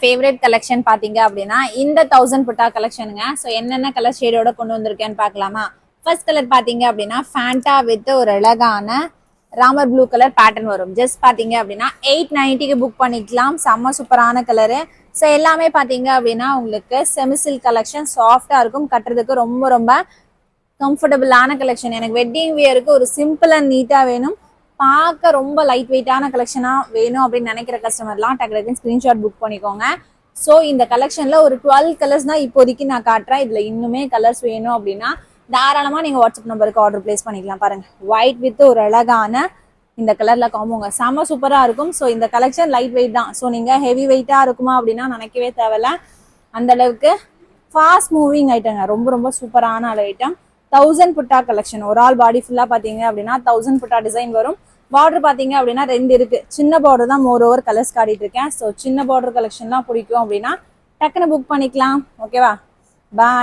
Favourite collection பாத்தீங்க அப்படின்னா இந்த 1000 புட்டா கலெக்ஷனுங்க. ஸோ என்னென்ன கலர் ஷேடோட கொண்டு வந்திருக்கேன்னு பார்க்கலாமா? ஃபர்ஸ்ட் கலர் பாத்தீங்க அப்படின்னா ஃபேண்டா வித் ஒரு அழகான ராமர் ப்ளூ கலர் பேட்டர்ன் வரும். ஜஸ்ட் பாத்தீங்க அப்படின்னா 890க்கு புக் பண்ணிக்கலாம். செம்ம சூப்பரான கலரு. ஸோ எல்லாமே பாத்தீங்க அப்படின்னா உங்களுக்கு செமிசில் கலெக்ஷன் சாஃப்டா இருக்கும். கட்டுறதுக்கு ரொம்ப ரொம்ப கம்ஃபர்டபுளான கலெக்ஷன். எனக்கு வெட்டிங் வியருக்கு ஒரு சிம்பிள் அண்ட் நீட்டா வேணும், பார்க்க ரொம்ப லைட் வெயிட்டான கலெக்ஷனா வேணும் அப்படின்னு நினைக்கிற கஸ்டமர்லாம் டக்கு ஸ்கிரீன்ஷாட் புக் பண்ணிக்கோங்க. ஸோ இந்த கலெக்ஷன்ல ஒரு 12 கலர்ஸ் தான் இப்போதைக்கு நான் காட்டுறேன். இதுல இன்னுமே கலர்ஸ் வேணும் அப்படின்னா தாராளமா நீங்க வாட்ஸ்அப் நம்பருக்கு ஆர்டர் பிளேஸ் பண்ணிக்கலாம். பாருங்க, ஒயிட் வித் ஒரு அழகான இந்த கலர்ல காம்போங்க, செம சூப்பரா இருக்கும். ஸோ இந்த கலெக்ஷன் லைட் வெயிட் தான். ஸோ நீங்க ஹெவி வெயிட்டா இருக்குமா அப்படின்னா நினைக்கவே தேவையில்ல. அந்த அளவுக்கு ஃபாஸ்ட் மூவிங் ஐட்டங்க, ரொம்ப ரொம்ப சூப்பரான ஐட்டம். 1000 புட்டா கலெக்ஷன். ஒரு ஆல் பாடி ஃபுல்லா பாத்தீங்க அப்படின்னா 1000 புட்டா டிசைன் வரும். பார்டர் பாத்தீங்க அப்படின்னா 2 இருக்கு. சின்ன பார்டர் தான் மோர் ஓவர் கலர்ஸ் காட்டிட்டு இருக்கேன். ஸோ சின்ன பார்டர் கலெக்ஷன் தான் பிடிக்கும் அப்படின்னா டக்குன்னு புக் பண்ணிக்கலாம். ஓகேவா? பாய்.